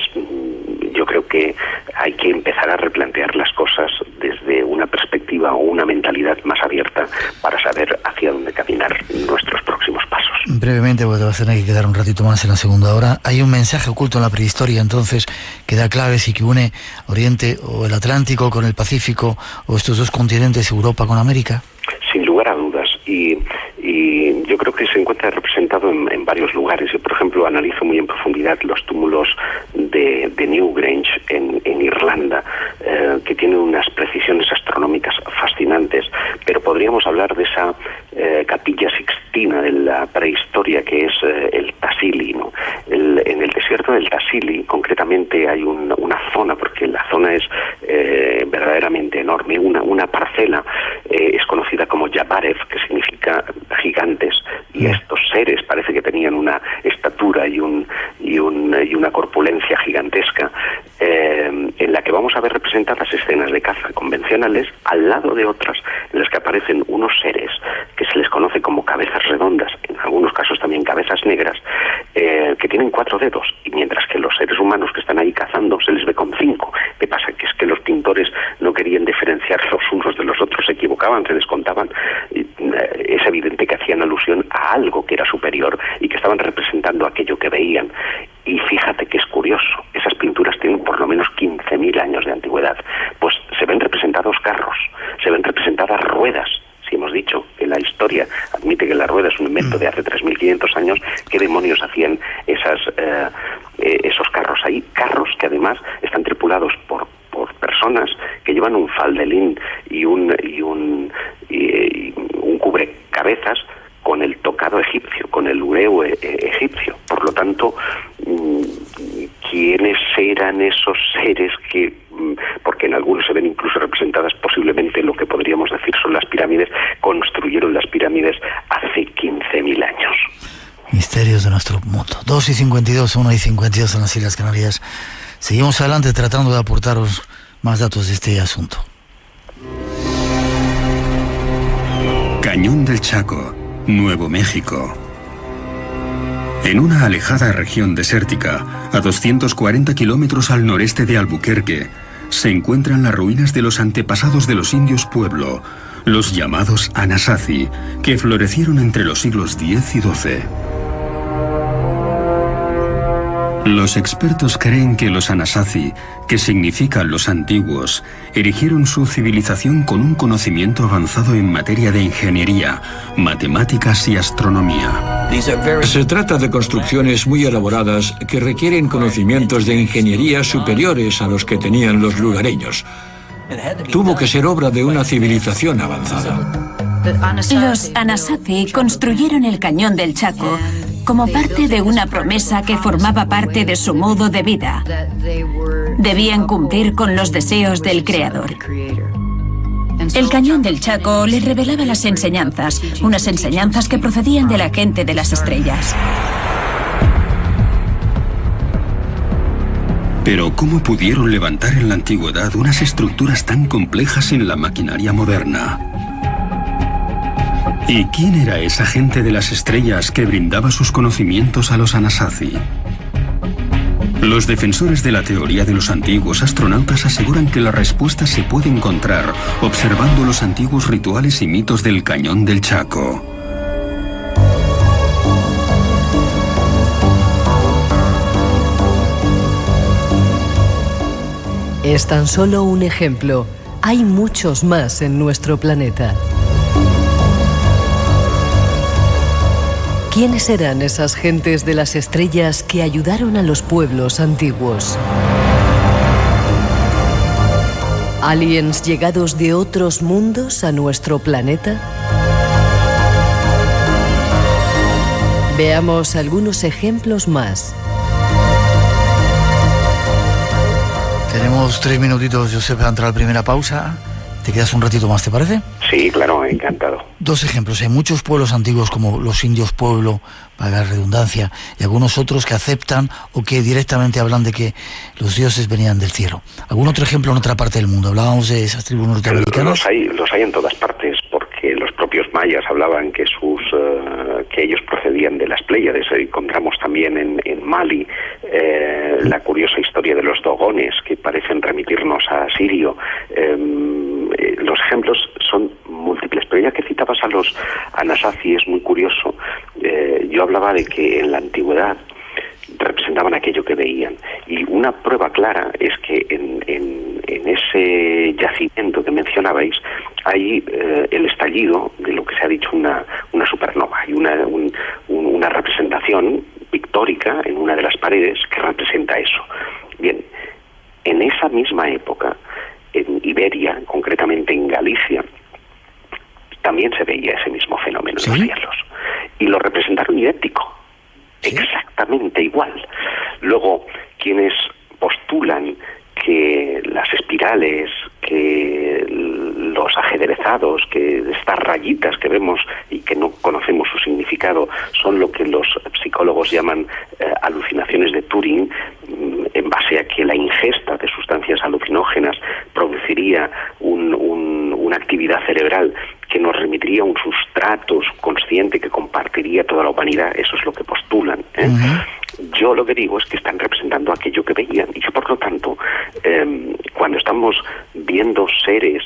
yo creo que hay que empezar a replantear las cosas desde una perspectiva o una mentalidad más abierta para saber hacia dónde caminar nuestros próximos pasos. Brevemente, porque te vas a tener que quedar un ratito más en la segunda hora. Hay un mensaje oculto en la prehistoria, entonces, que da claves y que une Oriente o el Atlántico con el Pacífico, o estos dos continentes, Europa con América. Sin lugar a dudas, y yo creo que se encuentra representado en varios lugares. Yo, por ejemplo, analizo muy en profundidad los túmulos de Newgrange en Irlanda, que tienen unas precisiones astronómicas fascinantes, pero podríamos hablar de esa capilla sixtina de la prehistoria que es el Tassili, ¿no? En el desierto del Tassili, concretamente, hay una zona, porque la zona es verdaderamente verdaderamente enorme. Una parcela es conocida como Yabarev, que significa gigantes, y estos seres parece que tenían una estatura y una corpulencia gigantesca, en la que vamos a ver representadas escenas de caza convencionales al lado de otras en las que aparecen unos seres que se les conoce como cabezas redondas, en algunos casos también cabezas negras, que tienen 4 dedos, y mientras que los seres humanos que están ahí cazando se les ve con 5. ¿Qué pasa? Que es que los pintores no querían diferenciar los unos de los otros, se equivocaban, se descontaban. Es evidente que hacían alusión a algo que era superior y que estaban representando aquello que veían. Y fíjate que es curioso, esas pinturas tienen por lo menos 15.000 años de antigüedad. Pues se ven representados carros, se ven representadas ruedas. Si hemos dicho que la historia admite que la rueda es un invento de hace 3.500 años, ¿qué demonios hacían esos carros ahí? Carros que además están tripulados por personas que llevan un faldelín y un cubrecabezas con el tocado egipcio, con el ureu egipcio. Por lo tanto, ¿quiénes eran esos seres que, porque en algunos se ven incluso representadas posiblemente lo que podríamos decir son las pirámides, construyeron las pirámides hace 15.000 años? Misterios de nuestro mundo. 2:52, 1:52 en las Islas Canarias. Seguimos adelante tratando de aportaros más datos de este asunto. Cañón del Chaco, Nuevo México. En una alejada región desértica, a 240 kilómetros al noreste de Albuquerque, se encuentran las ruinas de los antepasados de los indios Pueblo, los llamados Anasazi, que florecieron entre los siglos X y XII. Los expertos creen que los Anasazi, que significan los antiguos, erigieron su civilización con un conocimiento avanzado en materia de ingeniería, matemáticas y astronomía. Se trata de construcciones muy elaboradas que requieren conocimientos de ingeniería superiores a los que tenían los lugareños. Tuvo que ser obra de una civilización avanzada. Los Anasazi construyeron el Cañón del Chaco como parte de una promesa que formaba parte de su modo de vida. Debían cumplir con los deseos del Creador. El Cañón del Chaco les revelaba las enseñanzas, unas enseñanzas que procedían de la gente de las estrellas. Pero ¿cómo pudieron levantar en la antigüedad unas estructuras tan complejas en la maquinaria moderna? ¿Y quién era esa gente de las estrellas que brindaba sus conocimientos a los Anasazi? Los defensores de la teoría de los antiguos astronautas aseguran que la respuesta se puede encontrar observando los antiguos rituales y mitos del Cañón del Chaco. Es tan solo un ejemplo. Hay muchos más en nuestro planeta. ¿Quiénes eran esas gentes de las estrellas que ayudaron a los pueblos antiguos? ¿Aliens llegados de otros mundos a nuestro planeta? Veamos algunos ejemplos más. Tenemos 3 minutitos, Josep, para entrar a la primera pausa. ¿Te quedas un ratito más, te parece? Sí, claro, encantado. 2 ejemplos. Hay muchos pueblos antiguos como los indios Pueblo, para la redundancia, y algunos otros que aceptan o que directamente hablan de que los dioses venían del cielo. ¿Algún otro ejemplo en otra parte del mundo? Hablábamos de esas tribus norteamericanas. Los hay en todas partes, porque los propios mayas hablaban que que ellos procedían de las Pléyades. Encontramos también en Mali la curiosa historia de los dogones, que parecen remitirnos a Sirio. Los ejemplos son múltiples, pero ya que citabas a los Anasazi, es muy curioso. Yo hablaba de que en la antigüedad representaban aquello que veían, y una prueba clara es que en ese yacimiento que mencionabais hay el estallido de lo que se ha dicho una supernova, y una representación pictórica en una de las paredes que representa eso. Bien, en esa misma época, en Iberia, concretamente en Galicia, también se veía ese mismo fenómeno en los cielos, y lo representaron idéntico, exactamente igual. Luego, quienes postulan que las espirales que los ajedrezados, que estas rayitas que vemos y que no conocemos su significado, son lo que los psicólogos llaman alucinaciones de Turing, en base a que la ingesta de sustancias alucinógenas produciría una actividad cerebral que nos remitiría a un sustrato consciente que compartiría toda la humanidad. Eso es lo que postulan, ¿eh? Yo lo que digo es que están representando aquello que veían y que, por lo tanto, cuando estamos viendo seres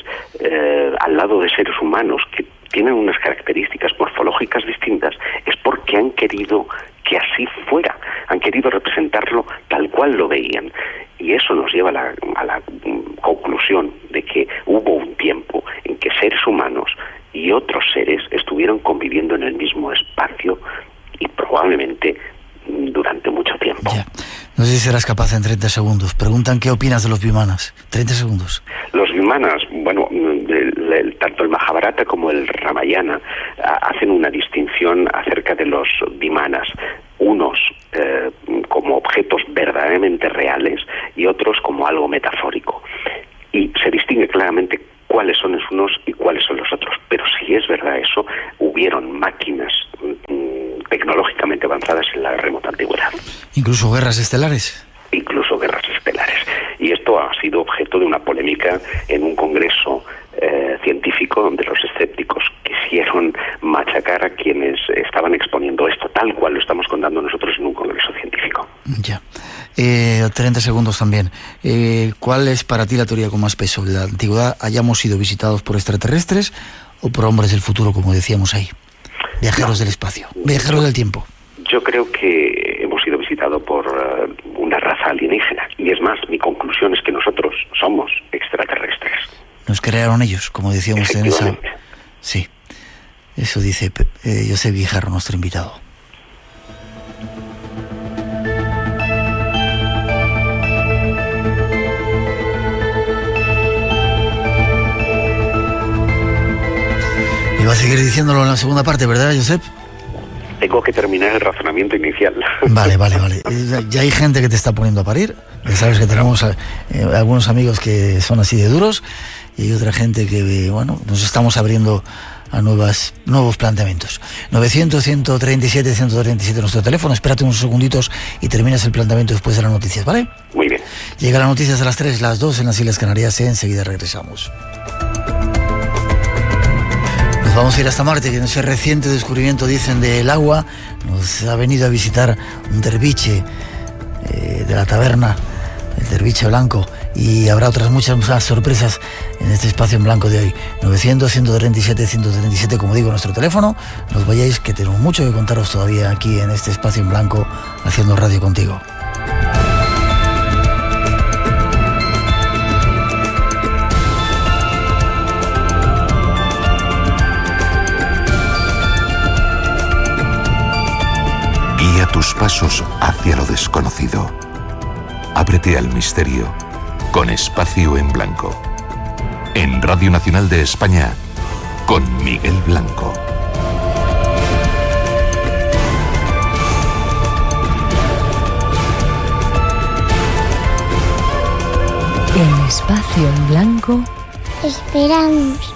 al lado de seres humanos que tienen unas características morfológicas distintas, es porque han querido que así fuera, han querido representarlo tal cual lo veían. Y eso nos lleva a la conclusión de que hubo un tiempo en que seres humanos y otros seres estuvieron conviviendo en el mismo espacio y probablemente durante mucho tiempo. Ya. No sé si serás capaz en 30 segundos. Preguntan qué opinas de los Vimanas. 30 segundos. Los Vimanas, bueno, tanto el Mahabharata como el Ramayana hacen una distinción acerca de los Vimanas. Unos como objetos verdaderamente reales y otros como algo metafórico. Y se distingue claramente cuáles son los unos y cuáles son los otros. Pero si es verdad eso, hubieron máquinas tecnológicamente avanzadas en la remota antigüedad. ¿Incluso guerras estelares? Incluso guerras estelares. Y esto ha sido objeto de una polémica en un congreso científico donde los escépticos quisieron machacar a quienes estaban exponiendo esto, tal cual lo estamos contando nosotros en un congreso científico. Ya. 30 segundos también. ¿Cuál es para ti la teoría con más peso? ¿La antigüedad hayamos sido visitados por extraterrestres o por hombres del futuro, como decíamos ahí? Viajeros del espacio, viajeros del tiempo. Yo creo que hemos sido visitados por una raza alienígena. Y es más, mi conclusión es que nosotros somos extraterrestres. Nos crearon ellos, como decíamos en esa... Sí, eso dice Josep Guijarro, nuestro invitado. Y va a seguir diciéndolo en la segunda parte, ¿verdad, Josep? Tengo que terminar el razonamiento inicial. Vale. Ya hay gente que te está poniendo a parir. Ya sabes que tenemos algunos amigos que son así de duros y hay otra gente que, bueno, nos estamos abriendo a nuevos planteamientos. 900-137-137 nuestro teléfono. Espérate unos segunditos y terminas el planteamiento después de las noticias, ¿vale? Muy bien. Llega las noticias a las 3, las 2 en las Islas Canarias. Enseguida regresamos. Nos vamos a ir hasta Marte, que en ese reciente descubrimiento, dicen, del agua, nos ha venido a visitar un derviche de la taberna, el derviche blanco, y habrá otras muchas más sorpresas en este espacio en blanco de hoy. 900-137-137, como digo, nuestro teléfono. No os vayáis, que tenemos mucho que contaros todavía aquí en este espacio en blanco, haciendo radio contigo. Guía tus pasos hacia lo desconocido. Ábrete al misterio con Espacio en Blanco. En Radio Nacional de España, con Miguel Blanco. En Espacio en Blanco esperamos